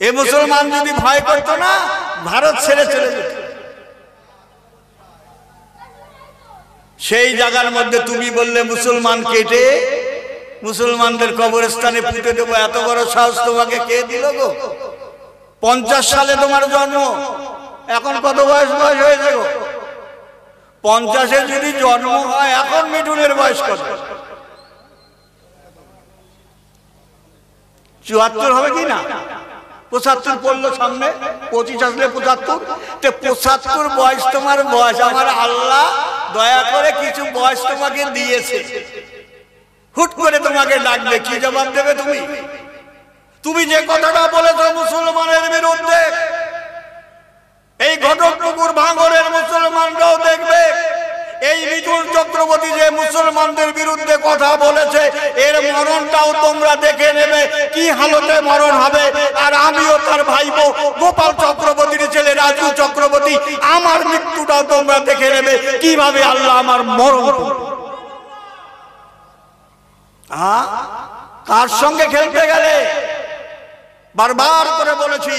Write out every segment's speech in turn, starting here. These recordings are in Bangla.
এ মুসলমান যদি ভয় করতো না ভারত ছেড়ে চলে যেত। সেই জায়গার মধ্যে তুমি বললে মুসলমান কেটে মুসলমানদের কবরস্থানে পুঁতে দেবো, এত বড় সাহস তোমাকে কে দিল গো? 50 সালে তোমার জন্ম, এখন কত বয়স হয়েছে গো? 50-এ যদি জন্ম হয়, এখন মিঠুনের বয়স কত? 74 হবে কি না? 75 পড়লো সামনে, 25 আসলে 75। 75 বয়স তোমার বয়স। আমার আল্লাহ দয়া করে কিছু বয়স তোমাকে দিয়েছে, হুট করে তোমাকে ডাকবে, কি জবাব দেবে তুমি? তুমি যে কথাটা বলেছো মুসলমানের বিরুদ্ধে, এই ঘটকপুকুর ভাঙরের মুসলমানরাও দেখবে। এই মিঠুন চক্রবর্তী যে মুসলমানদের বিরুদ্ধে কথা বলেছে, এর মরণটাও তোমরা দেখে নেবে, কি হালতে মরণ হবে। আর আমিও তার ভাইবো গোপাল চক্রবর্তীর ছেলে রাজু চক্রবর্তী, আমার মৃত্যুটাও তোমরা দেখে নেবে, কিভাবে আল্লাহ আমার মরণ। কার সঙ্গে খেলতে গেলে? বারবার করে বলেছি,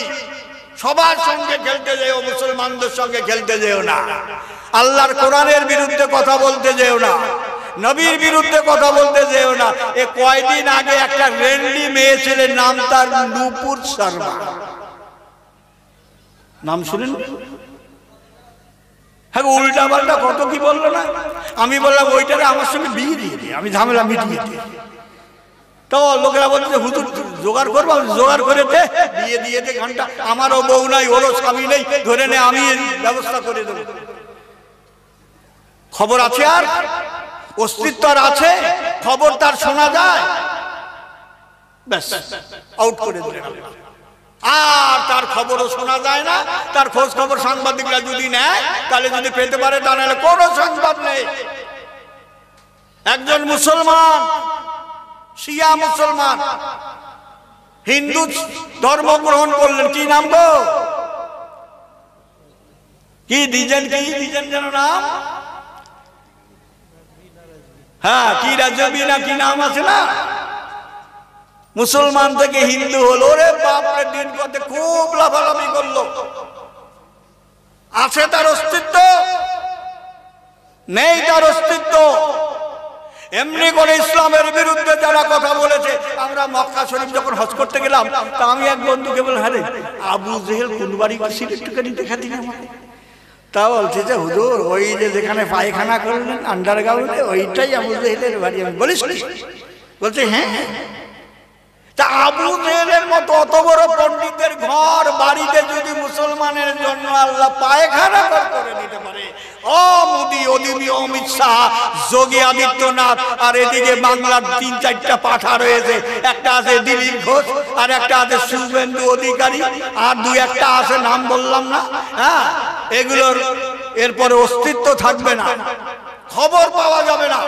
সবার সঙ্গে খেলতে যেও, মুসলমানদের সঙ্গে খেলতে যেও না। আল্লাহর কোরআনের বিরুদ্ধে কথা বলতে যেও না, নবীর বিরুদ্ধে কথা বলতে যেও না। এ কয়দিন আগে একটা রেন্ডি মেয়ে ছেলে, নাম তার নূপুর শর্মা, নাম শুনেন? হ্যাঁ, উল্টা পাল্টা কত কি বললো না। আমি বললাম ওইটারে আমার সঙ্গে বিয়ে দিয়ে দিই, আমি ঝামেলা মিটিয়ে দিই। তো লোকেরা বলছে হুজুর জোগাড় করবো, জোগাড় করে দে, বিয়ে দিয়ে দে ঘন্টা। আমারও বউ নাই, ওরও স্বামী নেই, ধরে নে আমি ব্যবস্থা করে দেবো। খবর আছে, আর অস্তিত্ব আর আছে, খবর তার শোনা যায়, ব্যাস আউট করে দিলেন। আর তার খবরও শোনা যায় না, তার খোঁজ খবর সাংবাদিকরা যদি নেয় তাহলে যদি পেতে পারে, তা নাহলে কোনো সংবাদ নেই। একজন মুসলমান, শিয়া মুসলমান, হিন্দু ধর্ম গ্রহণ করলেন, কি নাম গো? কি দিজেন, কি দিজেন যেন নাম? হ্যাঁ, কি রাজবি না কি নাম আছে না? মুসলমান থেকে হিন্দু হলো, রে বাপরে, দিন পথে খুব লাফালাফি করলো। আছে তার অস্তিত্ব? নেই তার অস্তিত্ব। এমনি করে ইসলামের বিরুদ্ধে যারা কথা বলেছে, আমরা মক্কা শরীফ যখন হজ করতে গেলাম, তা আমি এক বন্ধুকে বললাম, হ্যাঁ রে, আবু জেহেল কোন বাড়ি ছিল একটুখানি দেখা দিন আমাকে। তা বলছে যে হুজুর, ওই যে যেখানে পায়খানা করলেন আন্ডারগ্রাউন্ডে, ওইটাই আবু জেহেলের বাড়ি। আমি বলিস? বলছে হ্যাঁ। তা আবু জেহেলের মতো অত বড় পণ্ডিতের ঘর বাড়িতে যদি মুসলমানের জন্য আল্লাহ পায়খানা করে দিতে পারে, ও মোদি, ওদিবি অমিত শাহ, যোগী আদিত্যনাথ, আর এদিকে বাংলার 3-4টা পাঠা রয়েছে, একটা আছে দিলীপ ঘোষ, আর একটা আছে শুভেন্দু অধিকারী, আর 2-1টা আছে, নাম বললাম না। হ্যাঁ, এগুলোর এরপরে অস্তিত্ব থাকবে না, খবর পাওয়া যাবে না।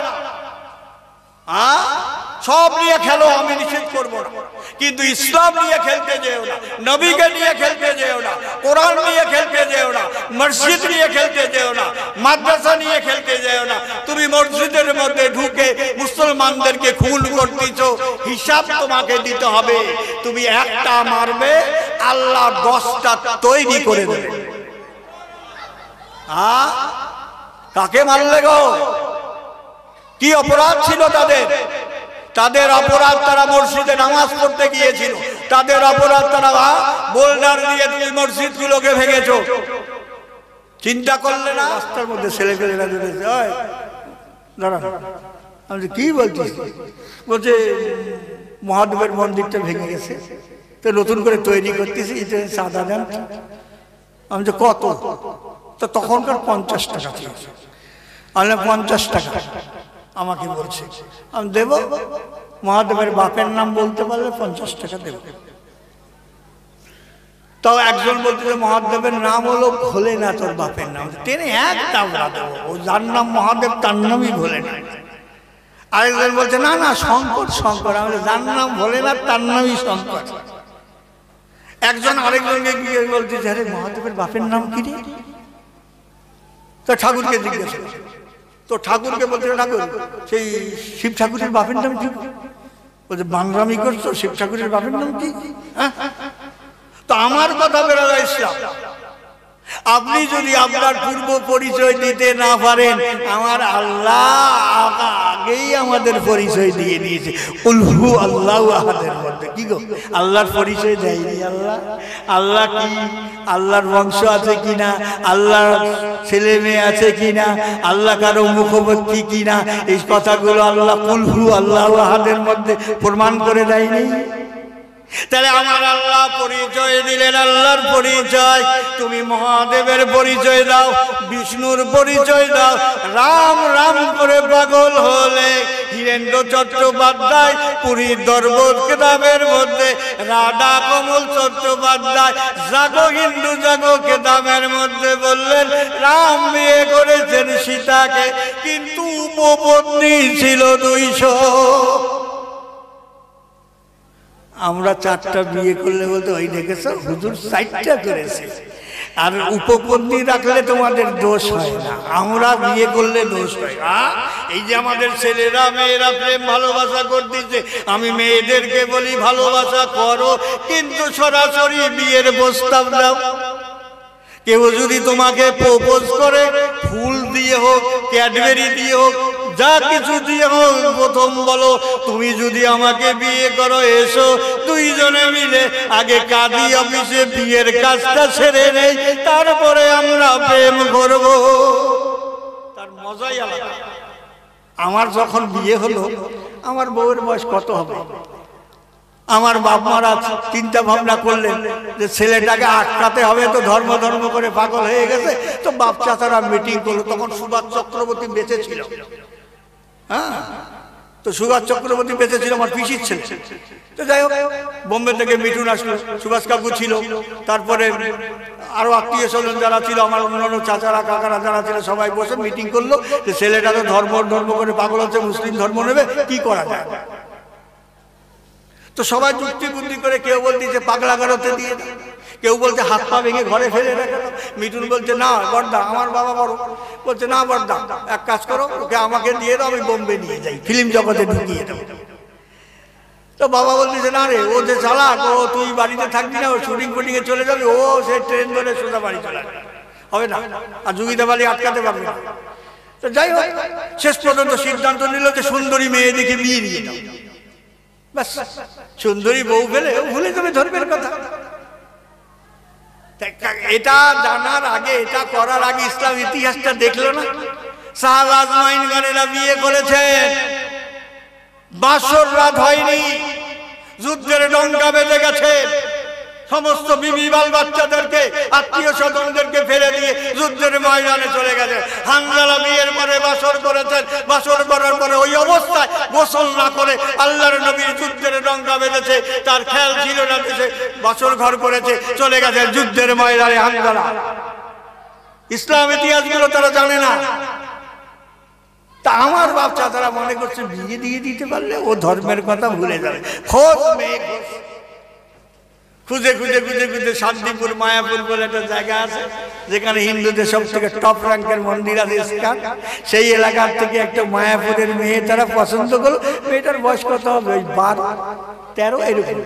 সব নিয়ে খেলো, আমি নিষেধ করবো না, কিন্তু ইসলাম নিয়ে খেলতে যেও না, নবীকে নিয়ে খেলতে যেও না, কোরআন নিয়ে খেলতে যেও না, মসজিদ নিয়ে খেলতে যেও না, মাদ্রাসা নিয়ে খেলতে যেও না। তুমি মসজিদের মধ্যে ঢুকে মুসলমানদেরকে খুন করতেছো, হিসাব তোমাকে দিতে হবে। তুমি একটা মারবে, আল্লাহ 10টা তৈরি করে দেবে। কাকে মারলে গো? কি অপরাধ ছিল তাদের? তাদের অপরাধ, তারা মসজিদে নামাজ পড়তে গিয়েছিল। তাদের অপরাধ, তারা বোল্ডার দিয়ে তুমি মসজিদ গুলোকে ভেঙেছো। চিন্তা করলে না? রাস্তার মধ্যে ছেলে পেলেরা ধরেছে, দাঁড়া, আমি কি বলছি? বলছে মহাদেবের মন্দিরটা ভেঙে গেছে, তো নতুন করে তৈরি করতেছি, চাঁদা দেন। আমি যে কত? তো তখনকার 50 টাকা ছিল। আমি 50 টাকা আমাকে বলছে, আমি দেব। মহাদেবের বাপের নাম বলতে পারলে 50 টাকা দেব। তাও একজন বলতে যে মহাদেবের নাম হলো ভোলেনাথের বাপের নাম, তিনি একটা দেবো, ও যার নাম মহাদেব তার নামই ভোলেনাথ। আরেকজন বলছে না না, শঙ্কর শঙ্কর, আমি যার নাম ভোলেনাথ তার নামই শঙ্কর। একজন আরেকজনকে গিয়ে বলছে, আরে মহাদেবের বাপের নাম কি রে? তো ঠাকুরকে জিজ্ঞেস, তো ঠাকুরকে বলছে, ঠাকুর সেই শিব ঠাকুরের বাপের নাম কি? ও যে বাংলামি করছো, শিব ঠাকুরের বাপের নাম কি? তো আমার কথা বেরোলো ইসলাম। আপনি যদি আপনার পূর্ব পরিচয় দিতে না পারেন, আমার আল্লাহ আগেই আমাদের পরিচয় দিয়ে দিয়েছে। উলহু আল্লাহু আহাদের মধ্যে কি গো, আল্লাহর পরিচয় দেয়নি। আল্লাহ কি, আল্লাহর বংশ আছে কিনা, আল্লাহর ছেলে মেয়ে আছে কিনা, আল্লাহ কারো মুখবর্তী কিনা, এই কথাগুলো আল্লাহ উলহু আল্লাহু আহাদের মধ্যে প্রমাণ করে দেয়নি। তাহলে আমার আল্লাহ পরিচয় দিলেন, আল্লাহর পরিচয়। তুমি মহাদেবের পরিচয় দাও, বিষ্ণুর পরিচয় দাও। রাম রাম করে পাগল হলে হীরেন্দ্র চট্টোপাধ্যায় পুরীর দরবার কেতাবের মধ্যে, রাধা কমল চট্টোপাধ্যায় জাগো হিন্দু জাগো কেতাবের মধ্যে বললেন রাম বিয়ে করেছেন সীতাকে, কিন্তু উপপত্নী ছিল 200। আমরা 4টা বিয়ে করলে বলতে ওই দেখেছ হুজুর 4টা করেছে। আর উপপত্নী রাখলে তোমাদের দোষ হয় না, আমরা বিয়ে করলে দোষ হয়। এই যে আমাদের ছেলেরা মেয়েরা প্রেম ভালোবাসা করতেছে, আমি মেয়েদেরকে বলি ভালোবাসা করো, কিন্তু সরাসরি বিয়ের প্রস্তাব দাও। কেউ যদি তোমাকে প্রপোজ করে ফুল দিয়ে হোক, ক্যাডবেরি দিয়ে হোক, যা কিছু দিয়ে হোক, প্রথম বলো তুমি যদি আমাকে বিয়ে করো এসো, 2 জনে মিলে আগে কাজী অফিসে বিয়ের কাজটা সেরে নেই, তারপরে আমরা প্রেম করব। তার মজাই আলাদা। আমার যখন বিয়ে হলো, আমার বউয়ের বয়স কত হবে? আমার বাপ মারা চিন্তা ভাবনা করলেন যে ছেলেটাকে আটকাতে হবে, তো ধর্ম ধর্ম করে পাগল হয়ে গেছে। তো বাপ চাচারা মিটিং করলো, তখন সুভাষ চক্রবর্তী বেঁচে ছিল। তো সুভাষ চক্রবর্তী বেঁচে ছিল, আমার পিসির ছেলে। তো যাই হোক, বোম্বে থেকে মিঠুন আসলো, সুভাষ কাকু ছিল, তারপরে আরো আত্মীয় স্বজন যারা ছিল, আমার অন্যান্য চাচারা কাকারা যারা ছিল, সবাই বসে মিটিং করলো যে ছেলেটা তো ধর্ম ধর্ম করে পাগল হচ্ছে, মুসলিম ধর্ম নেবে, কি করা যায়। তো সবাই যুক্তি বুদ্ধি করে, কেউ বলতেছে পাগলা গারোতে দিয়ে দাও, কেউ বলছে হাত পা ভেঙে ঘরে ফেলে রেখে দাও। মিঠুন বলছে না বড়দা, আমার বাবা বড়, বলছে না বড়দা এক কাজ করো, ওকে আমাকে দিয়ে দাও, আমি বোম্বে নিয়ে যাই, ফিল্ম জগতে ঢুকিয়ে দেবো। তো বাবা বলতেছে না রে, ও যে চালাক, ও তুই বাড়িতে থাকবি না, ও শুটিং ফুটিং এ চলে যাবে, ও সে ট্রেন ধরে সোজা বাড়ি চলে আসবে, হবে না, আর জুগিতে বাড়ি আটকাতে পারবে না। তো যাই হোক, শেষ পর্যন্ত সিদ্ধান্ত নিল যে সুন্দরী মেয়ে দেখে বিয়ে দিয়ে দাও। বাস, সুন্দরী বউ পেলে ভুলে যাবে ধর্মের কথা। এটা জানার আগে, এটা করার আগে ইসলাম ইতিহাসটা দেখলো না। সাহাবা আজমাইনগণেরা বিয়ে করেছেন, বাসর রাত হয়নি, যুদ্ধের ডঙ্কা বেজে গেছে, সমস্ত বিবি বাল বাচ্চাদেরকে আত্মীয় স্বজনদেরকে ফেলে দিয়ে যুদ্ধের ময়দানে চলে গেছে। হানজালা বিয়ের পরে বাসর করেছেন, বাসর করার পরে ওই অবস্থায় গোসল না করে আল্লাহর নবীর যুদ্ধের ডঙ্কা বেজেছে, তার খেয়াল ছিল না, দেশে বাসর ঘর করেছে, চলে গেছে যুদ্ধের ময়দানে হানজালা। ইসলাম ইতিহাসগুলো তারা জানে না। তা আমার বাচ্চা তারা মনে করছে বিয়ে দিয়ে দিতে পারলে ও ধর্মের কথা ভুলে যাবে। খোঁজ মেয়ে খুঁজে খুঁজে খুঁজে খুঁজে শান্তিপুর মায়াপুর বলে একটা জায়গা আছে, যেখানে হিন্দুদের সব থেকে টপ র্যাঙ্কের মন্দির আছে ইস্কন, সেই এলাকার থেকে একটা মায়াপুরের মেয়ে তারা পছন্দ করলো। মেয়েটার বয়স কত হবে, ওই 12-13 এরকম,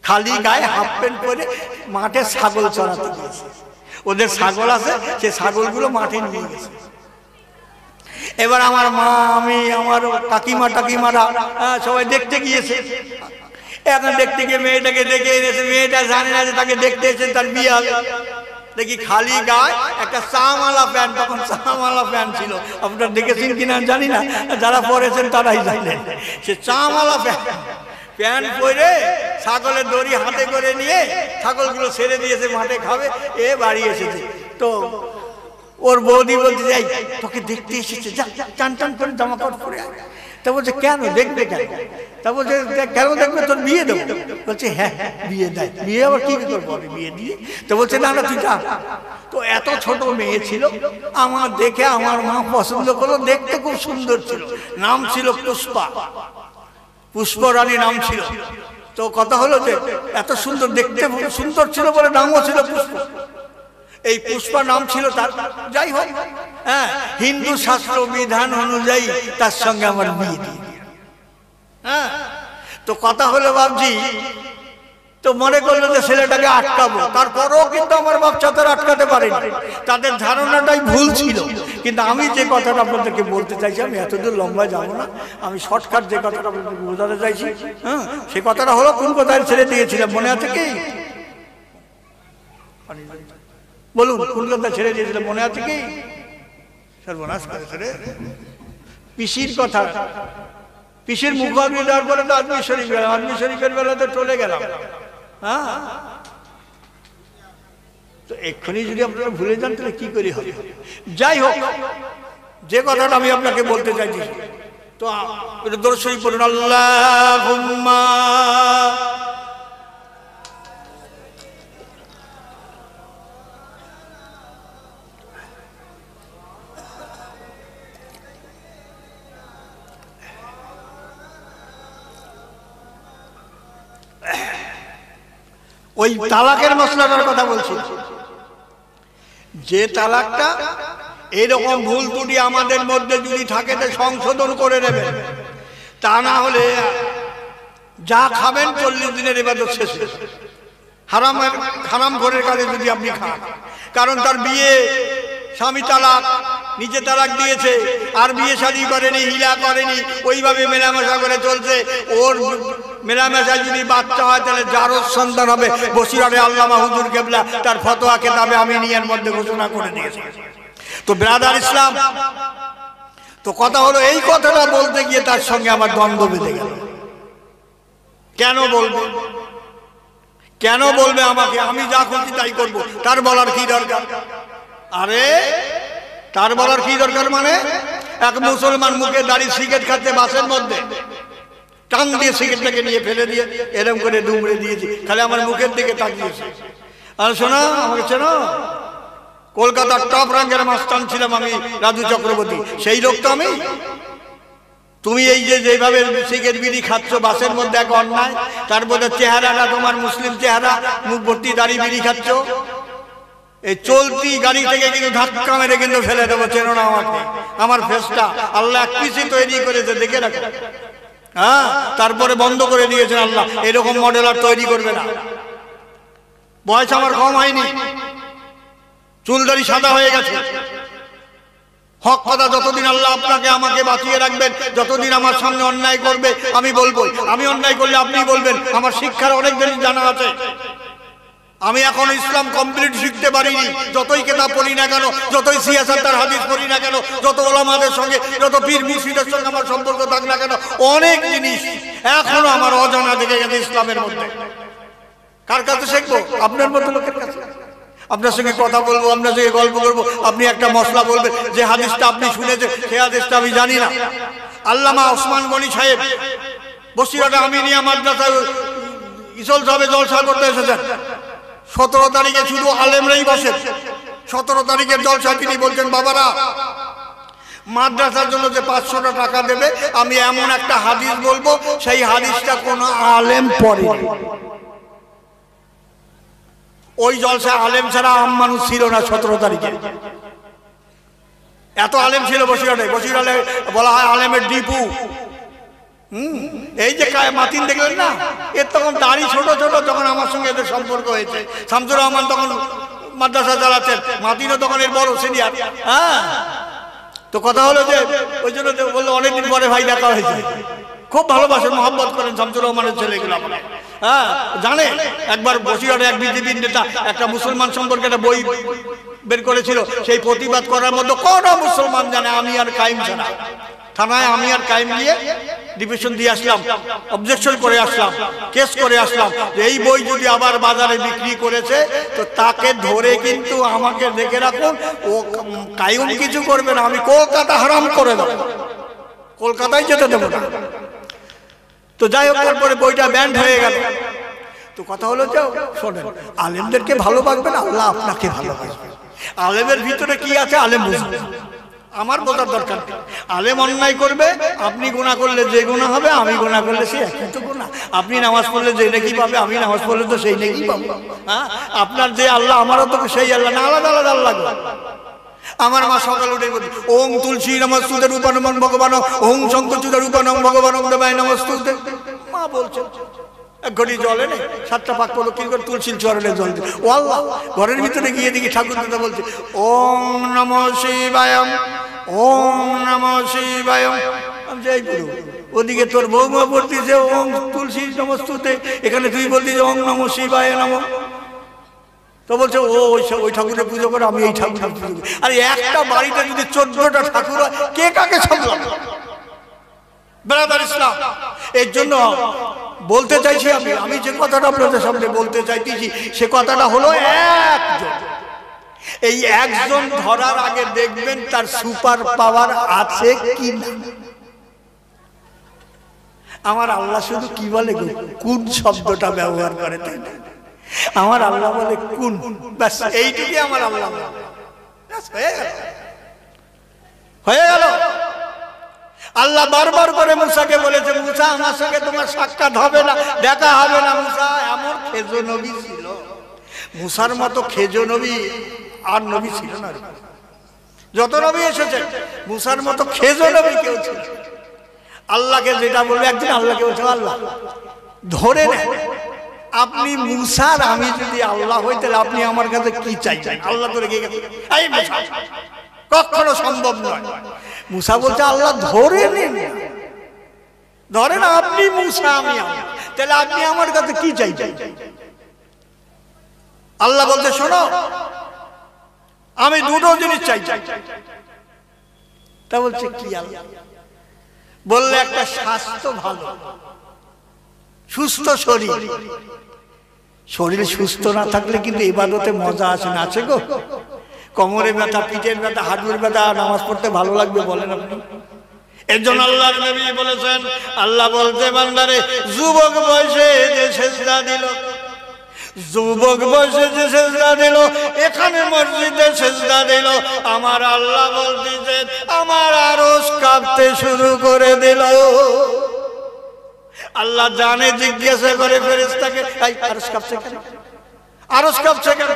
খালি গায়ে হাফ প্যান্ট পরে মাঠে ছাগল চড়াতে গিয়েছে। ওদের ছাগল আছে, সে ছাগলগুলো মাঠে নিয়ে গেছে। এবার আমার মা, আমি, আমার কাকিমারা সবাই দেখতে গিয়েছে। এখন দেখতে গিয়ে মেয়েটাকে দেখে এনেছে, মেয়েটা জানে না যে তাকে দেখতে এসেছেন, তার বিয়ে হবে। দেখি খালি গায়ে একটা চামালা প্যান্ট, তখন চামালা প্যান্ট ছিল, আপনারা দেখেছেন কিনা জানি না, যারা পরেছেন তারাই জানেন। সে চামালা প্যান্ট পরে ছাগলের দড়ি হাতে করে নিয়ে ছাগলগুলো ছেড়ে দিয়েছে, মাঠে খাবে, এ বাড়ি এসেছে। তো ওর বৌদি বলতে যাই, তোকে দেখতে এসেছে, যা টান টান করে জামা কাপড় পরে। তা বলছে কেন দেখবে কেন? তা বলছে কেন দেখবে, তোর বিয়ে দেবো। বলছে হ্যাঁ বিয়ে দেয়। বিয়ে আবার কি করবো আমি বিয়ে দিয়ে? তো বলছে না না তুই যা। তো এত ছোট মেয়ে ছিল, আমার দেখে আমার মা পছন্দ করলো, দেখতে খুব সুন্দর ছিল, নাম ছিল পুষ্পা, পুষ্পরানী নাম ছিল। তো কথা হলো যে এত সুন্দর, দেখতে সুন্দর ছিল বলে নামও ছিল পুষ্পা, এই পুষ্পা নাম ছিল তার। যাই হোক, হ্যাঁ, হিন্দু শাস্ত্র বিধান অনুযায়ী তার সঙ্গে আমার বিয়ে দিয়ে। হ্যাঁ, তো কথা হলো বাবজি, তো মনে করলো যে ছেলেটাকে আটকাবো, তারপরেও কিন্তু আমার বাচ্চাদের আটকাতে পারেনি, তাদের ধারণাটাই ভুল ছিল। কিন্তু আমি যে কথাটা আপনাদেরকে বলতে চাইছি, আমি এতদূর লম্বা যাবো না, আমি শর্টকাট যে কথাটা আপনাদেরকে বোঝাতে চাইছি, হ্যাঁ, সে কথাটা হলো কোন কথায় ছেড়ে দিয়েছিলাম মনে আছে কি? বলুন, কোন কথা ছেড়ে দিয়েছিলাম মনে আছে কি? সর্বনাশ করেছে রে, পিসির কথা। পিসির মুখাগ্নি দেওয়ার পরে তো আজমির শরীফ গেলাম, আজমির শরীফের বেলাতে চলে গেলাম। হ্যাঁ, তো এক্ষুনি যদি আপনারা ভুলে যান তাহলে কি করে হবে? যাই হোক, যে কথাটা আমি আপনাকে বলতে চাইছি, তো দরুদ শরীফ পড়ুন, আল্লাহুম্মা ওই তালাকের মশলাটার কথা বলছি, যে তালাকটা এরকম ভুল ত্রুটি আমাদের মধ্যে যদি থাকে তো সংশোধন করে নেবেন, তা না হলে যা খাবেন 40 দিনের ইবাদত শেষ। হারাম ঘরের কাজে যদি আপনি খান, কারণ তার বিয়ে, স্বামী তালাক, নিজে তালাক দিয়েছে, আর বিয়ে শাদী করেনি, হিলা করেনি, ওইভাবে মেলামেশা করে চলছে। ওর মেলামেশায় যদি বাচ্চা হয় তাহলে জারজ সন্তান হবে। বসিরহাটে আল্লামা হুজুর কেবলা তার ফতোয়া কেতাবে আমিনিয়ার মধ্যে ঘোষণা করে দিয়েছে। তো ব্রাদার ইসলাম, তো কথা হলো এই কথাটা বলতে গিয়ে তার সঙ্গে আমার দ্বন্দ্ব বেঁধে গেল। কেন বলবো, কেন বলবে আমাকে? আমি যা খুশি তাই করবো, তার বলার কি দরকার? আরে তার বলার কি দরকার মানে? এক মুসলমান মুখে দাঁড়িয়ে সিগারেট খাচ্ছে বাসের মধ্যে, টান দিয়ে সিগারেটটাকে নিয়ে ফেলে দিয়ে এরকম করে দুমড়ে দিয়েছি, খালি আমার মুখের দিকে তাকিয়েছে। আর শোনো, আমাকে চেনো? কলকাতার টপ র্যাঙ্কের মাস্টার ছিলাম আমি, রাজু চক্রবর্তী, সেই লোক তো আমি। তুমি এই যে যেভাবে সিগারেট বিড়ি খাচ্ছ বাসের মধ্যে, এক অন্যায়। তারপরে চেহারাটা তোমার মুসলিম চেহারা, মুখ ভর্তি দাড়ি বিড়ি খাচ্ছ, এই চলতি গাড়ি থেকে কিন্তু ধাক্কা মেরে কিন্তু ফেলে দেবো। চেনো না আমাকে? আমার ফেসটা আল্লাহ এক পিসই তৈরি করেছে, দেখে রাখো। হ্যাঁ, তারপরে বন্ধ করে দিয়েছেন আল্লাহ, এরকম মডেল আর তৈরি করবে না। বয়স আমার কম হয়নি, চুলদারি সাদা হয়ে গেছে। হক কথা, যতদিন আল্লাহ আপনাকে আমাকে বাঁচিয়ে রাখবেন, যতদিন আমার সামনে অন্যায় করবে আমি বলবো, আমি অন্যায় করলে আপনি বলবেন। আমার শিক্ষার অনেক জিনিস জানা আছে, আমি এখন ইসলাম কমপ্লিট শিখতে পারিনি। যতই কেতাব পড়ি না কেন, যতই সিয়াসাত তার হাদিস পড়ি না কেন, যত ওলামাদের সঙ্গে, যত পীর মুর্শিদের সঙ্গে আমার সম্পর্ক থাক না কেন, অনেক জিনিস এখনো আমার অজানা থেকে গেছে ইসলামের মধ্যে। কার কাছে শিখবো? আপনার মতো লোকের কাছে। আপনার সঙ্গে কথা বলবো, আপনার সঙ্গে গল্প করবো, আপনি একটা মশলা বলবেন, যে হাদিসটা আপনি শুনেছেন সেই হাদিসটা আমি জানি না। আল্লামা ওসমান গনি সাহেব বসিরহাটে আমিনিয়া মাদ্রাসায় ইসল সাহেবে জলসা করতে এসেছেন। 17 তারিখে শুধু আলেমরাই বসে। 17 তারিখের জলসায় তিনি বলছেন, বাবারা মাদ্রাসার জন্য যে 500 টাকা দেবে, আমি এমন একটা হাদিস বলবো, সেই হাদিসটা কোনো আলেম পড়ে। ওই জলসায় আলেম ছাড়া আম মানুষ ছিল না 17 তারিখে। এত আলেম ছিল বসিরহাটে। বসিরহাটে বলা হয় আলেমের ডিপু। এই যে মাতিন দেখলেন না, এর তখন দাড়ি ছোট ছোট, যখন আমার সঙ্গে এদের সম্পর্ক হয়েছে। শামসুর রহমান তখন মাদ্রাসা চালাচ্ছেন, মাতিনও তখন এর বড় সিনিয়র। হ্যাঁ, তো কথা হলো যে ওই জন্য বললো অনেকদিন পরে ভাই দেখা হয়েছে। খুব ভালোবাসেন, মহব্বত করেন শামসুর রহমানের ছেলেগুলো। হ্যাঁ, জানে একবার বসিরহাটে এক বিজেপি নেতা একটা মুসলমান সম্পর্কে একটা বই বের করেছিল, সেই প্রতিবাদ করার মধ্যে কোন মুসলমান জানে? আমি আর কাইম ছাড়া। থানায় আমি আর কাইম গিয়ে ডিভিশন দিয়ে আসলাম, অবজেকশন করে আসলাম, কেস করে আসলাম যে এই বই যদি আবার বাজারে বিক্রি করেছে তো তাকে ধরে কিন্তু আমাকে দেখে রাখুন, ও কাইম কিছু করবে না, আমি কলকাতা হারাম করে দেবো, কলকাতায় যেতে দেবো না। তো যাই হোক, তারপরে বইটা ব্যান্ড হয়ে গেল। তো কথা হলো যে শোনেন, আলেমদেরকে ভালোবাসবেন, আল্লাহ আপনাকে ভালোবাসবেন। আলেমের ভিতরে কি আছে আলেম বুঝবে, আমার বোঝার দরকার নেই। আলেম অন্যায় করবে, আপনি গুনাহ করলে যে গুনাহ হবে, আমি গুনাহ করলে সে একই তো গুনাহ। আপনি নামাজ পড়লে যে নেকি পাবে, আমি নামাজ পড়লে তো সেই নেকি পাবো। হ্যাঁ, আপনার যে আল্লাহ আমারও তো সেই আল্লাহ না, আলাদা আলাদা আল্লাহ। আমার মা সকাল উঠে বলছে ওং তুলসী নমস্তুতে রূপানং ভগবান, ওং শঙ্খচূড় রূপানং ভগবান দেবায় নমস্তুতে। মা বলছে এক ঘটি জলে নেই, 7টা পাক প্রদক্ষিণ করে তুলসীর চরণে জল দিল। ও আল্লাহ, ঘরের ভিতরে গিয়ে দেখি ঠাকুর দাদা বলছে ওং নমঃ শিবায়ম, ওং নমঃ শিবায়ম। আমি যাই গুরু, ওদিকে তোর বৌমা বলতিছে ওং তুলসী নমস্তুতে, এখানে তুই বলতিস ওং নমঃ শিবায় নমঃ। তো বলছে ও ওই ঠাকুরের পুজো করে, আমি এই ঠাকুরের পুজো করি। আর একটা বাড়িতে যদি 14টা ঠাকুর হয়, কে কাকে সামলাবে? ব্রাদার ইসলাম, এর জন্য বলতে চাইছি আমি যে কথাটা আপনাদের সামনে বলতে চাইতেছি, সে কথাটা হলো একজন। এই একজন ধরার আগে দেখবেন তার সুপার পাওয়ার আছে কি না। আমার আল্লাহ শুধু কি বলে, কোন শব্দটা ব্যবহার করে, তাই না? আমার আল্লাহ বলে কোন, ব্যাস এইটুকুই আমার আল্লাহ হয়ে গেল। আল্লাহ বারবার করে মুসাকে বলেছে, মুসা আমার সঙ্গে তোমার সাক্ষাৎ হবে না, দেখা হবে না। মুসা এমন খেজো নবী ছিল, মুসার মতো খেজো নবী আর নবী ছিল না। যত নবী এসেছে মুসার মতো খেজো নবী কেউ ছিল। আল্লাহকে যেটা বলবে, একদিন আল্লাহকে বলছে আল্লাহ ধরে নেন আপনি মুসার, আমি যদি আল্লাহ হই তাহলে আপনি আমার কাছে কি চাইছেন? আল্লাহ ধরে গিয়ে গেছে, এই মুসা কখনো সম্ভব নয়। মুসা বলছে আল্লাহ ধরে নেন, ধরেন আপনি মুসা আমি আল্লাহ, তাহলে আপনি আমার কাছে কি চাইছেন? আল্লাহ বলতে শোনো আমি দুটো জিনিস চাই। তা বলছে কি? আল্লাহ বললে একটা স্বাস্থ্য ভালো, সুস্থ শরীর। শরীর সুস্থ না থাকলে কিন্তু ইবাদতে মজা আসে না, আছে গো? কোমরে ব্যথা, পিঠের ব্যথা, হাঁটুর ব্যথা, নামাজ পড়তে ভালো লাগবে বলেন আপনি? এর জন্য আল্লাহর নবী বলেছেন, আল্লাহ বলতে বান্দারে যুবক বয়সে যে সেজদা দিল, যুবক বয়সে যে সেজদা দিল, এখানে মসজিদে সেজদা দিল, আমার আল্লাহ বলতেছেন আমার আরশ কাঁপতে শুরু করে দিল। আল্লাহ জানে, জিজ্ঞাসা করে ফেরেশতাকে, এই আরশ কাঁপছে কেন? আরশ কাঁপছে কেন?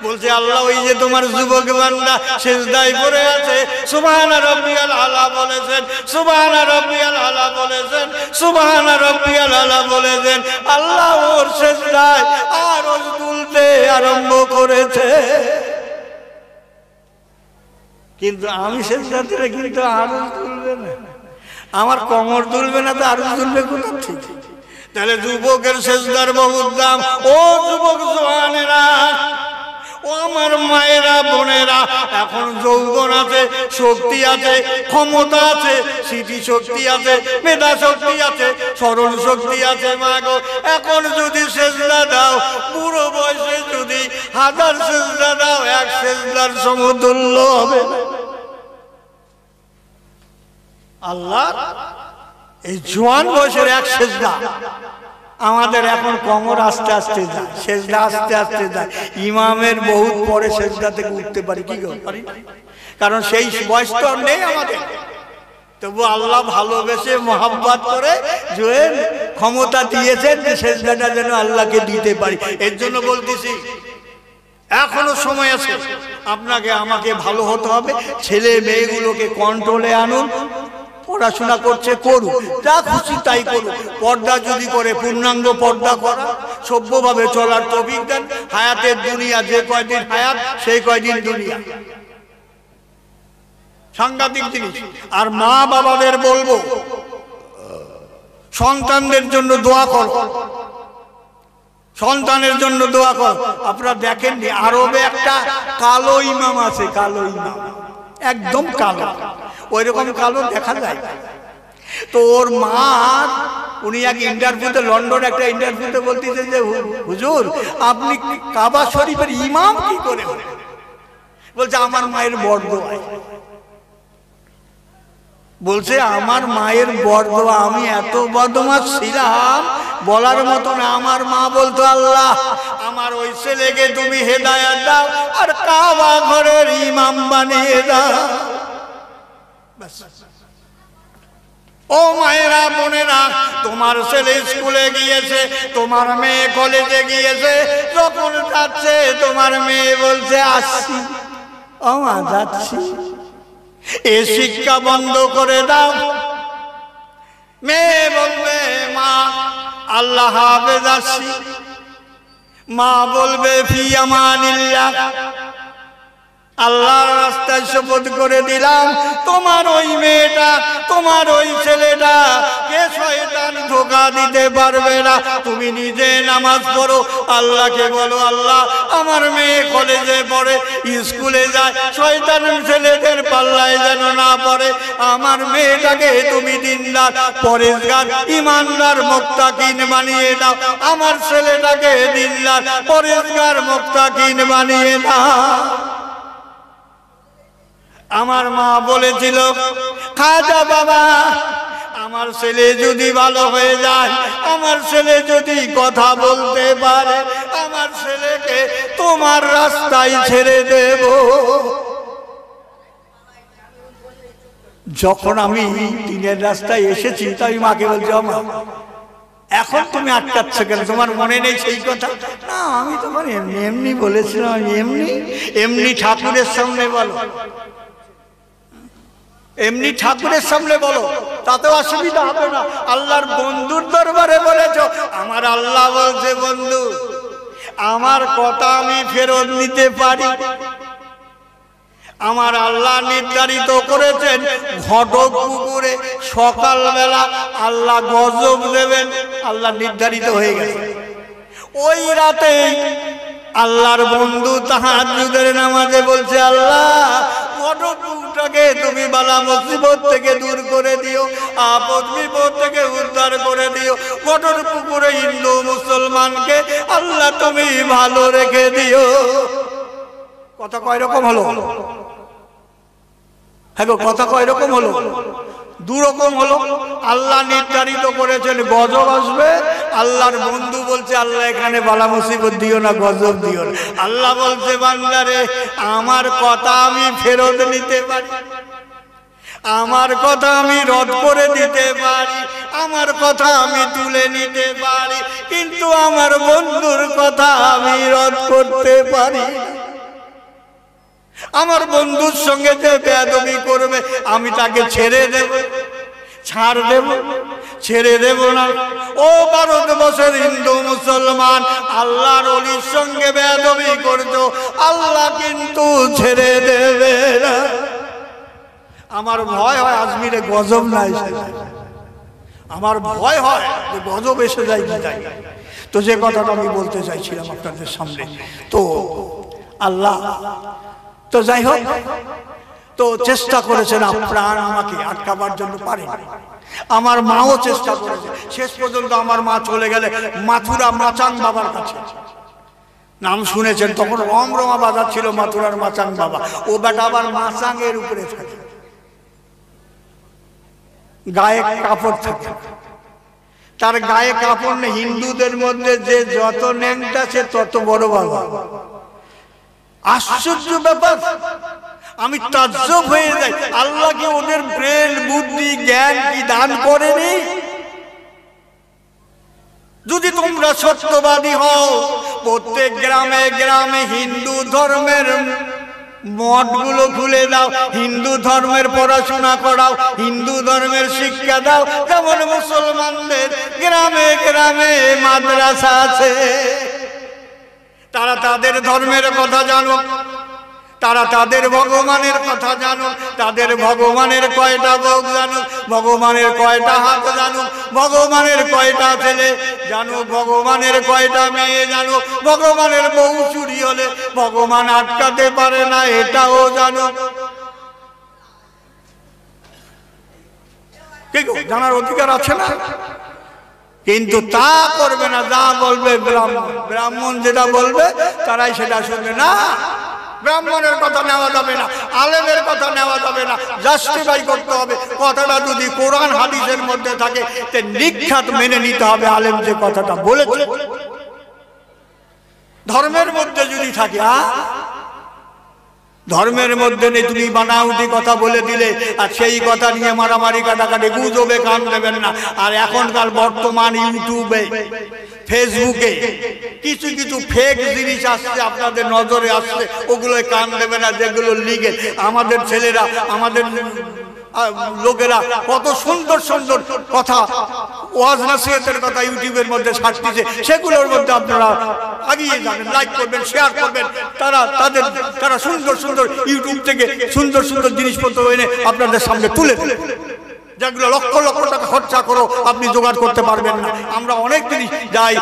বলছে আল্লাহ ওই যে তোমার যুবক বান্দা সিজদায় পড়ে আছে, সুবহানা রাব্বিয়াল আলা বলেছেন, সুবহানা রাব্বিয়াল আলা বলেছেন, সুবহানা রাব্বিয়াল আলা বলেছেন। আল্লাহ ওর সিজদায় আরশ দুলতে আরম্ভ করেছে। কিন্তু আমি সিজদা দিলে কিন্তু আরশ দুলবে না, আমার কোমর দুলবে না, তো আরশ দুলবে কোথা থেকে? তাহলে যুবকের সেজদার বহুত দাম। ও যুবক জওয়ানেরা, ও আমার মায়েরা বোনেরা, এখন যৌবন আছে, শক্তি আছে, ক্ষমতা আছে, স্মৃতি শক্তি আছে, মেধা শক্তি আছে, স্মরণ শক্তি আছে। মা গো, এখন যদি সেজদা দাও, বুড়ো বয়সে যদি 1000 সেজদা দাও, এক সেজদার সমতুল্য হবে। আল্লাহ এই জোয়ান বয়সের এক সেজদা আমাদের এখন কোমর আস্তে আস্তে যায়, সেজদা আস্তে আস্তে যায়। ইমামের বহুত পরে সেজদা থেকে উঠতে পারি, কি পারি? কারণ সেই বয়স তো নেই আমাদের। তবু আল্লাহ ভালোবেসে মহাব্বত করে যে ক্ষমতা দিয়েছেন যে সেজদাটা যেন আল্লাহকে দিতে পারি। এর জন্য বলতেছি এখনো সময় আছে, আপনাকে আমাকে ভালো হতে হবে। ছেলে মেয়েগুলোকে কন্ট্রোলে আনুন, পড়াশোনা করছে করুক, যা খুশি তাই করুক। পর্দা যদি করে পূর্ণাঙ্গ পর্দা করা, সভ্যভাবে চলার তৌফিক দেন। হায়াতের দুনিয়া, যে কয়দিন হায়াত সেই কয়দিন দুনিয়া, সাংঘাতিক জিনিস। আর মা বাবাদের বলবো সন্তানদের জন্য দোয়া কর, সন্তানের জন্য দোয়া কর। আপনারা দেখেননি আরবে একটা কালো ইমাম আছে, কালো ইমাম, একদম কালো, ওই রকম কালো দেখা যায়। তো ওর মা, উনি এক ইন্টারভিউতে, লন্ডন একটা ইন্টারভিউতে বলতেছে যে হুজুর আপনি কাবা শরীফের ইমাম কি করে? বলছে আমার মায়ের বরদোয়া। বলছে আমার মায়ের বরদোয়া, আমি এত বদমাশ ছিলাম বলার মতো না। আমার মা বলতো আল্লাহ আমার ওই ছেলেকে তুমি হেদায়েত দাও আর কাবা ঘরের ইমাম বানিয়ে দাও। ও মায়েরা বোনেরা, তোমার ছেলে স্কুলে গিয়েছে, তোমার মেয়ে কলেজে গিয়েছে, যখন যাচ্ছে তোমার মেয়ে বলছে আসছি, ও মা যাচ্ছি, এ শিক্ষা বন্ধ করে দাও। মেয়ে বলবে মা আল্লাহ হাফেজ আসছি, মা বলবে ফি আমানিল্লাহ, আল্লাহর রাস্তায় শপথ করে দিলাম তোমার ওই মেয়েটা, তোমার ওই ছেলেটা কে শয়তান ধোঁকা দিতে পারবে না। তুমি নিজে নামাজ পড়ো, আল্লাহকে বলো আল্লাহ আমার মেয়ে কলেজে পড়ে, স্কুলে যায়, শয়তান ছেলেদের পাল্লায় যেন না পড়ে। আমার মেয়েটাকে তুমি দিনদার পরেজগার ইমানদার মুত্তাকিন বানিয়ে দাও। আমার ছেলেটাকে দিনদার পরেজগার মুত্তাকিন বানিয়ে দাও। আমার মা বলেছিল খাজা বাবা আমার ছেলে যদি ভালো হয়ে যায়, আমার ছেলে যদি কথা বলতে পারে, আমার ছেলেকে তোমার রাস্তায় ছেড়ে দেব। যখন আমি দিনের রাস্তায় এসেছি তাই মাকে বলছি মা এখন তুমি আটকাচ্ছ কেন, তোমার মনে নেই সেই কথা? না আমি তোমার এমনি এমনি বলেছিলাম, এমনি এমনি ঠাকুরের সামনে বলো, এমনি ঠাকুরের সামনে বলো, তাতেও অসুবিধা হবে না। আল্লাহর বন্ধুর দরবারে বলেছো। আমার আল্লাহ বলছে বন্ধু আমার কথা আমি ফেরত নিতে পারি। আমার আল্লাহ নির্ধারিত করেছেন ঘটক পুকুরে সকালবেলা আল্লাহ গজব দেবেন, আল্লাহ নির্ধারিত হয়ে গেছে। ওই রাতে আল্লাহর বন্ধু তাহাজ্জুদের নামাজে বলছে আল্লাহ ঘটকটাকে তুমি বালা মুসিবত থেকে দূর করে দিও, আপদ বিপদ থেকে উদ্ধার করে দিও। ঘটক পুকুরে হিন্দু মুসলমানকে আল্লাহ তুমি ভালো রেখে দিও। কথা কয় রকম হলো? হ্যাঁ গো কথা কয় রকম হলো? দুরকম হলো। আল্লাহ নির্ধারিত করেছেন গজব আসবে, আল্লাহর বন্ধু বলছে আল্লাহ এখানে বালা মুসিবত দিও না, গজব দিও না। আল্লাহ বলছে বান্দারে আমার কথা আমি ফেরত নিতে পারি, আমার কথা আমি রদ করে দিতে পারি, আমার কথা আমি তুলে নিতে পারি, কিন্তু আমার বন্ধুর কথা আমি রদ করতে পারি। আমার বন্ধুর সঙ্গে যে বেয়াদবি করবে আমি তাকে ছেড়ে দেব, ছাড় দেব, ছেড়ে দেব না। ও ভারতবর্ষের হিন্দু মুসলমান আল্লাহর ওলির সঙ্গে বেয়াদবি করছো, আল্লাহ কিন্তু ছেড়ে দেবে না। আমার ভয় হয় আজমিরে গজব না এসে যায়, আমার ভয় হয় যে গজব এসে যায় কি যায়। তো যে কথাটা আমি বলতে চাইছিলাম আপনাদের সামনে, তো আল্লাহ তো যাই হোক, তো চেষ্টা করেছেন প্রাণ আমাকে আটকাবার জন্য পারেন। আমার মাও চেষ্টা করেছে, শেষ পর্যন্ত আমার মা চলে গেলে মাথুরা মাচাং বাবার কাছে। নাম শুনেছেন, তখন রমরমা বাজার ছিল মাথুরার মাচাং বাবা। ও বেটা আবার মাচাং এর উপরে থাকে, গায়ে কাপড় থাকে, তার গায়ে কাপড় নেই। হিন্দুদের মধ্যে যে যত ন্যাংটা সে তত বড় বাবা। আশ্চর্য ব্যাপার, আমি তাজ্জব হয়ে যাই। আল্লাহকে ওদের ব্রেন বুদ্ধি জ্ঞান কি দান করেনি? যদি তোমরা সত্যবাদী হও প্রত্যেক গ্রামে গ্রামে হিন্দু ধর্মের মঠগুলো খুলে দাও, হিন্দু ধর্মের পড়াশোনা করাও, হিন্দু ধর্মের শিক্ষা দাও। যেমন মুসলমানদের গ্রামে গ্রামে মাদ্রাসা আছে, তারা তাদের ধর্মের কথা জানো, তারা তাদের ভগবানের কথা জানো, তাদের ভগবানের কয়টা মুখ জানো, ভগবানের কয়টা হাত জানো, ভগবানের কয়টা ছেলে জানো, ভগবানের কয়টা মেয়ে জানো, ভগবানের বউ চুরি হলে ভগবান আটকাতে পারে না এটাও জানো। কি গো, জানার অধিকার আছে না? কিন্তু তা করবে না, যা বলবে ব্রাহ্মণ, ব্রাহ্মণ যেটা বলবে তারাই সেটা শুনবে না। ব্রাহ্মণের কথা নেওয়া যাবে না, আলেমের কথা নেওয়া যাবে না, জাস্টিফাই করতে হবে। কথাটা যদি কোরআন হাদিসের মধ্যে থাকে তে নিখাত মেনে নিতে হবে আলেম যে কথাটা বলেছে। ধর্মের মধ্যে যদি থাকে ধর্মের মধ্যে নেই, তুমি বানাউটি কথা বলে দিলে আর সেই কথা নিয়ে মারামারি কাটাকাটি, গুজবে কান দেবেন না। আর এখনকার বর্তমান ইউটিউবে ফেসবুকে কিছু কিছু ফেক জিনিস আসছে, আপনাদের নজরে আসছে, ওগুলোয় কান দেবে না। যেগুলো লিগে আমাদের ছেলেরা, আমাদের লোকেরা কত সুন্দর সুন্দর কথা, ওয়াজ নসিহতের কথা ইউটিউবের মধ্যে ছাড়তেছে, সেগুলোর মধ্যে আপনারা আগিয়ে যাবেন, লাইক করবেন, শেয়ার করবেন। তারা সুন্দর সুন্দর ইউটিউব থেকে সুন্দর সুন্দর জিনিসপত্র এনে আপনাদের সামনে তুলে দেবে, যেগুলো লক্ষ লক্ষ টাকা খরচা করো আপনি জোগাড় করতে পারবেন না। আমরা অনেক জিনিস যাই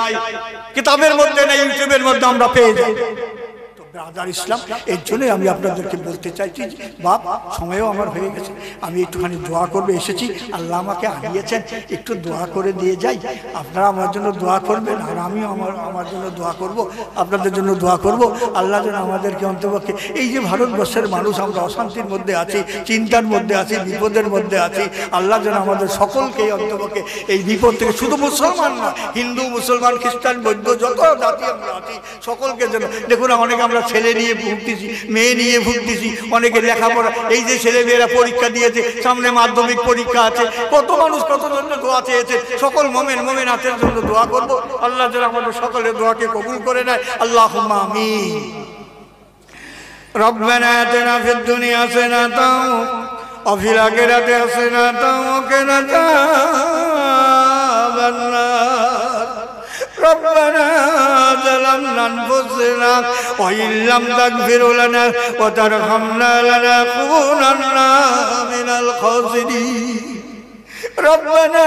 কিতাবের মধ্যে না, ইউটিউবের মধ্যে আমরা পেয়ে যাই। ব্রাদার ইসলাম, এর জন্যই আমি আপনাদেরকে বলতে চাইছি, বাপ সময়ও আমার হয়ে গেছে, আমি একটুখানি দোয়া করবে এসেছি, আল্লাহ আমাকে হারিয়েছেন, একটু দোয়া করে দিয়ে যাই। আপনারা আমার জন্য দোয়া করবেন আর আমিও আমার জন্য দোয়া করব, আপনাদের জন্য দোয়া করব। আল্লাহ যেন আমাদেরকে অন্তপক্ষে, এই যে ভারতবর্ষের মানুষ আমরা অশান্তির মধ্যে আছি, চিন্তার মধ্যে আছি, বিপদের মধ্যে আছি, আল্লাহ যেন আমাদের সকলকে অন্তপক্ষে এই বিপদ থেকে, শুধু মুসলমান না, হিন্দু, মুসলমান, খ্রিস্টান, বৌদ্ধ, যত জাতি আমরা আছি সকলকে যেন, দেখুন অনেকে আমরা ছেলে নিয়ে ভুগতেছি, মেয়ে নিয়ে ভুগতেছি, অনেকে লেখাপড়া, এই যে ছেলে মেয়েরা পরীক্ষা দিয়েছে, সামনে মাধ্যমিক পরীক্ষা আছে, কত মানুষ কত জন্য দোয়া চেয়েছে, সকল মোমেন মোমেনাতের জন্য দোয়া করব। আল্লাহ যেন আমাদের সকলের দোয়াকে কবুল করে নেয়। আল্লাহুম্মা আমিন। রব্বানা আতিনা ফিদ দুনিয়া হাসানাতাও ওয়া ফিল আখিরাতি হাসানাতাও ওয়া কিনা আযাবান নার। ربنا ظلمنا أنفسنا وإن لم تغفر لنا وترحمنا لنكونن من الخاسرين ربنا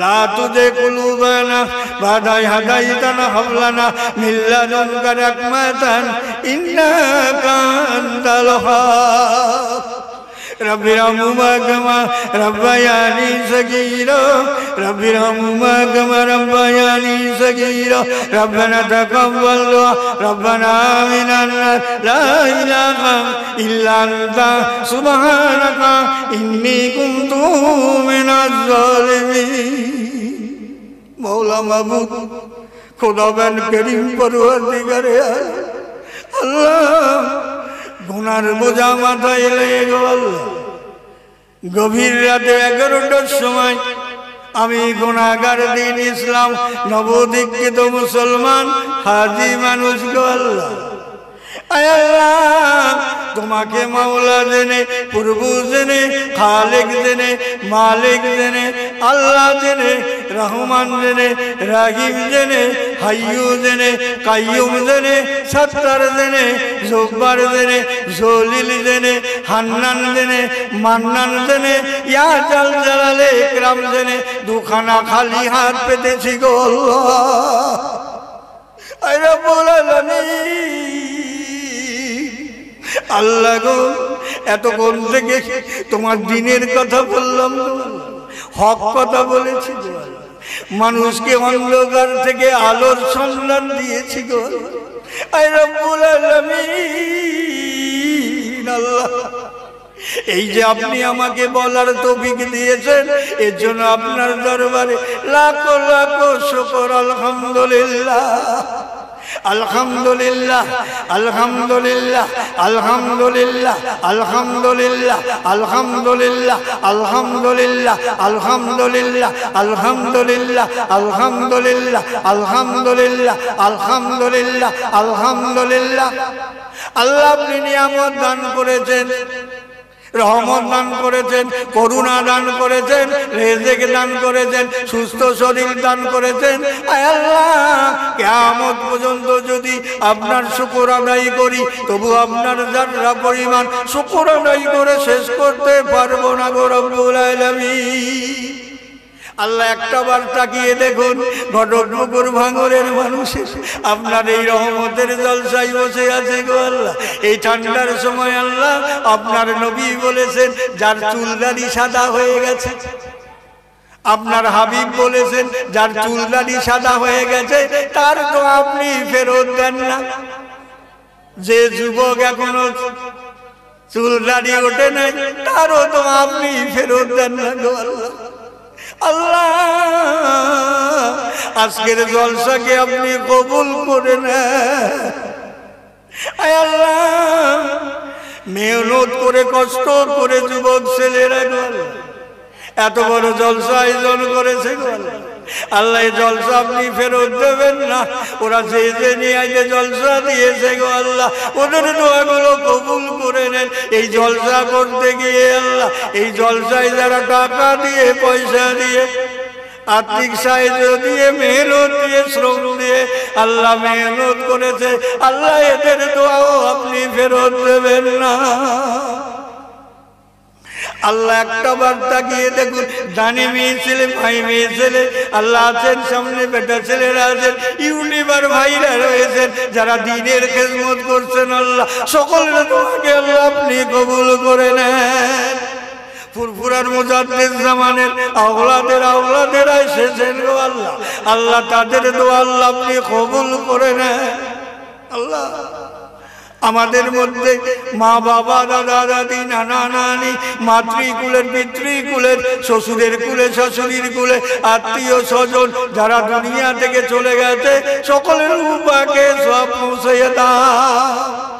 لا تزغ قلوبنا بعد إذ هديتنا وهب لنا من لدنك رحمة إنك أنت الوهاب رب ارحمهما كما ربياني صغيرا رب ارحمهما كما ربياني صغيرا ربنا تقبل دعاء ربنا آمنا لا إله إلا أنت سبحانك إني كنت من الظالمين مولا معبود खुदाबंद करीम परवरदिगार আল্লাহ, গুনার বোঝা মাথায় লেগে গেল। গভীর রাতে 11টার সময় আমি গুনাহগার, দিন ইসলাম নবদীক্ষিত মুসলমান হাজি মানুষ গো আল্লাহ, আল্লাহ তোমাকে মাওলা জেনে, প্রভু জেনে, খালেক জেনে, মালিক জেনে, আল্লাহ জেনে, রহমান জেনে, রাহিম জেনে, হাইয়ু জেনে, কাইয়ুম জেনে, সত্তার জেনে, জব্বার জেনে, জলিল জেনে, হান্নান জেনে, মান্নান জেনে, ইয়া জাল জালালে ইকরাম জেনে দুখানা খালি হাত পেতেছি গো আল্লাহ। আয় রব্বুল আলামিন, আল্লাহ গো, এতক্ষণ থেকে তোমার দিনের কথা বললাম, হক কথা বলেছি, মানুষকে অন্ধকার থেকে আলোর সন্ধান দিয়েছি গো। আয় রব্বুল আলামিন, আল্লাহ এই যে আপনি আমাকে বলার তৌফিক দিয়েছেন, এর জন্য আপনার দরবারে লাখো লাখো শুকর। আলহামদুলিল্লাহ, আলহামদুলিল্লাহ, আলহামদুলিল্লাহ, আলহামদুলিল্লাহ, আলহামদুলিল্লাহ, আলহামদুলিল্লাহ, আলহামদুলিল্লাহ, আলহামদুলিল্লাহ, আলহামদুলিল্লাহ, আলহামদুলিল্লাহ, আলহামদুলিল্লাহ, আলহামদুলিল্লাহ, আলহামদুলিল্লাহ। আল্লাহ আপনি নিয়ামত দান করেছেন, রহমত দান করেছেন, করুণা দান করেছেন, রিজিক দান করেছেন, সুস্থ শরীর দান করেছেন। আয় আল্লাহ, কিয়ামত পর্যন্ত যদি আপনার শুকর আদায় করি, তবু আপনার যারা পরিমাণ শুকর আদায় করে শেষ করতে পারবো না গো রব্বুল আলামিন। আল্লাহ একটা বার তাকিয়ে দেখুন, ঘটকপুকুর ভাঙরের মানুষের আপনার এই রহমতের জলসায় বসে আছে গো আল্লাহ। এই ঠান্ডার সময় আল্লাহ আপনার নবী বলেছেন, যার চুলদাড়ি সাদা হয়ে গেছে, আপনার হাবিব বলেছেন, যার চুলদাড়ি সাদা হয়ে গেছে তার তো আপনি ফেরত দেন না। যে যুবক এখনো চুলদাড়ি ওঠে নাই, তারও তো আপনি ফেরত দেন না গো আল্লাহ। আল্লাহ আজকের জলসাকে আপনি কবুল করে নেন। আয় আল্লাহ, মেহনত করে কষ্ট করে যুবক ছেলেরা এত বড় জলসা আয়োজন করেছে আল্লাহ, এই জলসা আপনি ফেরত দেবেন না। ওরা যে নিয়ে জলসা দিয়েছে গো আল্লাহ, ওদের দোয়াগুলো কবুল করে নেন। এই জলসা করতে গিয়ে আল্লাহ, এই জলসায় যারা টাকা দিয়ে পয়সা দিয়ে আর্থিক সাহায্য দিয়ে মেহনত দিয়ে শ্রম দিয়ে আল্লাহ মেহনত করেছে, আল্লাহ এদের দোয়াও আপনি ফেরত দেবেন না। আল্লাহ একটা বার তাকিয়ে দেখুন, জানি মেয়ে ছেলে ভাই মেয়ে ছেলে আল্লাহ আছেন, সামনে বেটা ছেলেরা আছেন, ইউনিভার ভাইরা রয়েছেন, যারা দ্বীনের খেদমত করছেন আল্লাহ সকলের দোয়াকে আল্লাহ আপনি কবুল করে নেন। ফুরফুরার মুজাদ্দিদ জামানের আওলাদেরা এসেছেন গো আল্লাহ, আল্লাহ তাদের দোয়া আল্লাহ আপনি কবুল করে নেন। আল্লাহ আমাদের মধ্যে মা বাবা দাদা দাদি নানা নানি মাতৃকুলের পিতৃকুলের শ্বশুরের কুলে শাশুড়ির কুলে আত্মীয় স্বজন যারা দুনিয়া থেকে চলে গেছে সকলের উপাকে সব পৌঁছে দাও।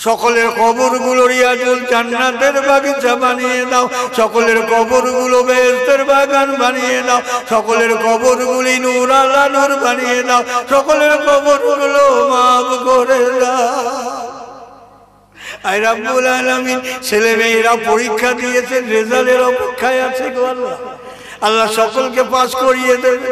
সকলের কবরগুলো রিয়াজুল জান্নাতের বাগিচা বানিয়ে দাও, সকলের কবরগুলো বেহেশতের বাগান বানিয়ে দাও, সকলের কবরগুলি নূর আলা নূর বানিয়ে দাও, সকলের কবরগুলো মাফ করে দাও। আয় রাব্বুল আলামিন, ছেলে মেয়েরা পরীক্ষা দিয়েছে, রেজাল্টের অপেক্ষায় আছে গো আল্লাহ, আল্লাহ সকলকে পাস করিয়ে দেবে।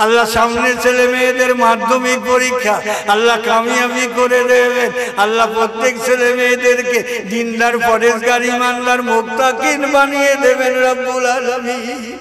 আল্লাহ সামনে ছেলে মেয়েদের মাধ্যমিক পরীক্ষা আল্লাহ কামিয়াবি করে দেবেন। আল্লাহ প্রত্যেক ছেলে মেয়েদেরকে দিনদার পরেশগার ইমানদার মুত্তাকিন বানিয়ে দেবেন রব্বুল আলামিন।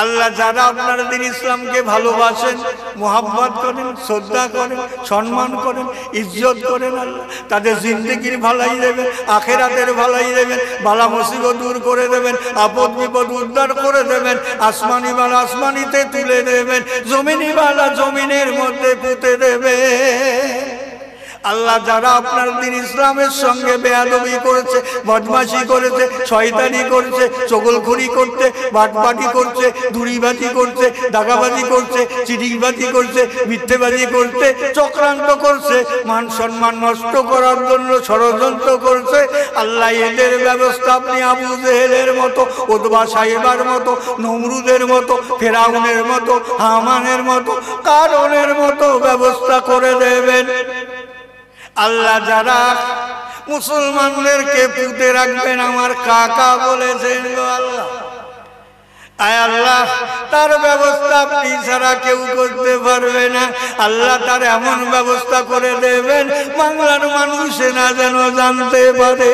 আল্লাহ যারা আপনার দিন ইসলামকে ভালোবাসেন, মোহাব্বত করেন, শ্রদ্ধা করেন, সম্মান করেন, ইজ্জত করেন, আল্লাহ তাদের জিন্দেগির ভালাই দেবেন, আখেরাতের ভালাই দেবেন, বালা মুসিবত দূর করে দেবেন, আপদ বিপদ উদ্ধার করে দেবেন, আসমানি বালা আসমানিতে তুলে দেবেন, জমিনি বালা জমিনের মধ্যে পুঁতে দেবেন। আল্লাহ যারা আপনার দিন ইসলামের সঙ্গে বেয়াদবি করেছে, বদমাশি করেছে, শয়তানি করছে, চগলখড়ি করছে, বাটপাটি করছে, দুরিবাজি করছে, দাগাবাজি করছে, চিটিংবাজি করছে, মিথ্যেবাজি করছে, চক্রান্ত করছে, মান সম্মান নষ্ট করার জন্য ষড়যন্ত্র করছে, আল্লাহ এদের ব্যবস্থা আপনি আবু জেহেলের মতো, উতবা সাহেবার মতো, নমরুদের মতো, ফেরাউনের মতো, হামানের মতো, কারণের মতো ব্যবস্থা করে দেবেন। আল্লাহ যারা মুসলমানদেরকে পুঁতে রাখবেন আমার কাকা বলেছেন গো আল্লাহ, আয় আল্লাহ তার ব্যবস্থা আপনি ছাড়া কেউ করতে পারবে না। আল্লাহ তার এমন ব্যবস্থা করে দেবেন বাংলার মানুষে না যেন জানতে পারে।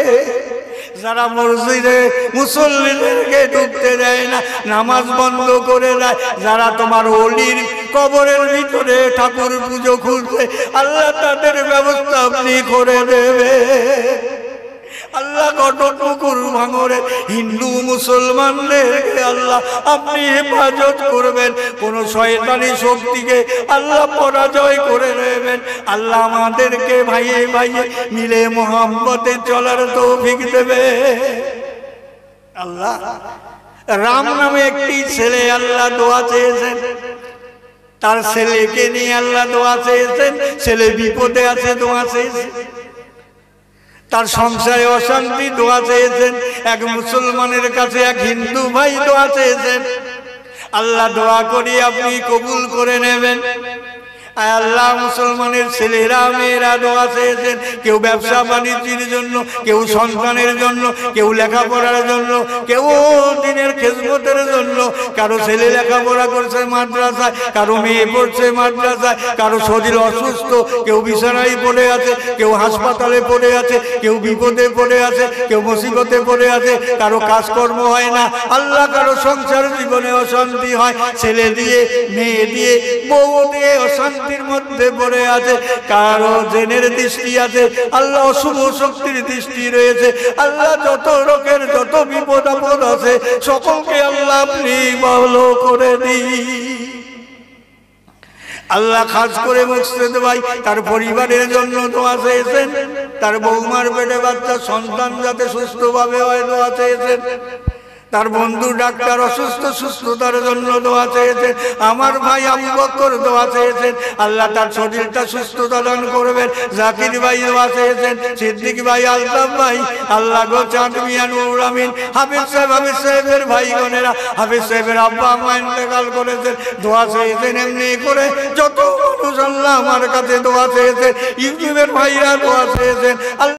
যারা মসজিদে মুসল্লিদেরকে ঢুকতে দেয় না, নামাজ বন্ধ করে দেয়, যারা তোমার ওলির কবরের ভিতরে ঠাকুর পুজো খুলছে, আল্লাহ তাদের ব্যবস্থা আপনি করে দেবে। আল্লাহ কটপুকুর ভাঙরে হিন্দু মুসলমানদেরকে আল্লাহ আপনি হেফাজত করবেন, কোন শয়তানি শক্তিকে আল্লাহ পরাজয় করে নেবেন। আল্লাহ আমাদেরকে ভাইয়ে ভাইয়ে মিলে মোহাম্মতে চলার তৌফিক দেবে। আল্লাহ রাম নামে একটি ছেলে আল্লাহ দোয়া চেয়েছেন, তার ছেলেকে নিয়ে আল্লাহ দোয়া চেয়েছেন, ছেলে বিপদে আছে দোয়া চেয়েছেন, তার সংসারে অশান্তি দোয়া চেয়েছেন, এক মুসলমানের কাছে এক হিন্দু ভাই দোয়া চেয়েছেন। আল্লাহ দোয়া করি আপনি কবুল করে নেবেন। আল্লাহ মুসলমানের ছেলেরা মেয়েরা দোয়া চেয়েছেন, কেউ ব্যবসা বাণিজ্যের জন্য, কেউ সন্তানের জন্য, কেউ লেখাপড়ার জন্য, কেউ দিনের খেদমতের জন্য। কারো ছেলে লেখাপড়া করছে মাদ্রাসায়, কারো মেয়ে পড়ছে মাদ্রাসায়, কারো শরীর অসুস্থ, কেউ বিছানায় পড়ে আছে, কেউ হাসপাতালে পড়ে আছে, কেউ বিপদে পড়ে আছে, কেউ মুসিবতে পড়ে আছে, কারো কাজকর্ম হয় না। আল্লাহ কারো সংসার জীবনে অশান্তি হয়, ছেলে দিয়ে মেয়ে দিয়ে বউ দিয়ে অশান্তি মধ্যে পড়ে আছে, কারো জেনের দৃষ্টি আছে, আল্লাহ অশুভ শক্তির দৃষ্টি রয়েছে। আল্লাহ যত রোগের যত বিপদ আপদ আছে সকলকে আল্লাহ আপনি ভালো করে দিন। আল্লাহ খাস করে মুর্শিদ ভাই তার পরিবারের জন্য দোয়া চেয়েছেন, তার বৌমার পেটে বাচ্চা সন্তান যাতে সুস্থভাবে হয় দোয়া চেয়েছেন, তার বন্ধু ডাক্তার অসুস্থ, সুস্থতার জন্য দোয়া চেয়েছেন। আমার ভাই আবু বকর দোয়া চেয়েছেন, আল্লাহ তার শরীরটা সুস্থতা দান করবেন। জাকির ভাই দোয়া চেয়েছেন, সিদ্দিক ভাই, আলতাফ ভাই, আল্লাহ গো চাঁদ মিয়া, নুরুল আমিন, হাফিজ সাহেবের ভাই বোনেরা, হাফিজ সাহেবের আব্বা আম্মা ইন্তেকাল করেছেন, দোয়া চেয়েছেন। এমনি করে যত মানুষ আল্লাহ আমার কাছে দোয়া চেয়েছেন, ইউটিউবের ভাইরা দোয়া চেয়েছেন।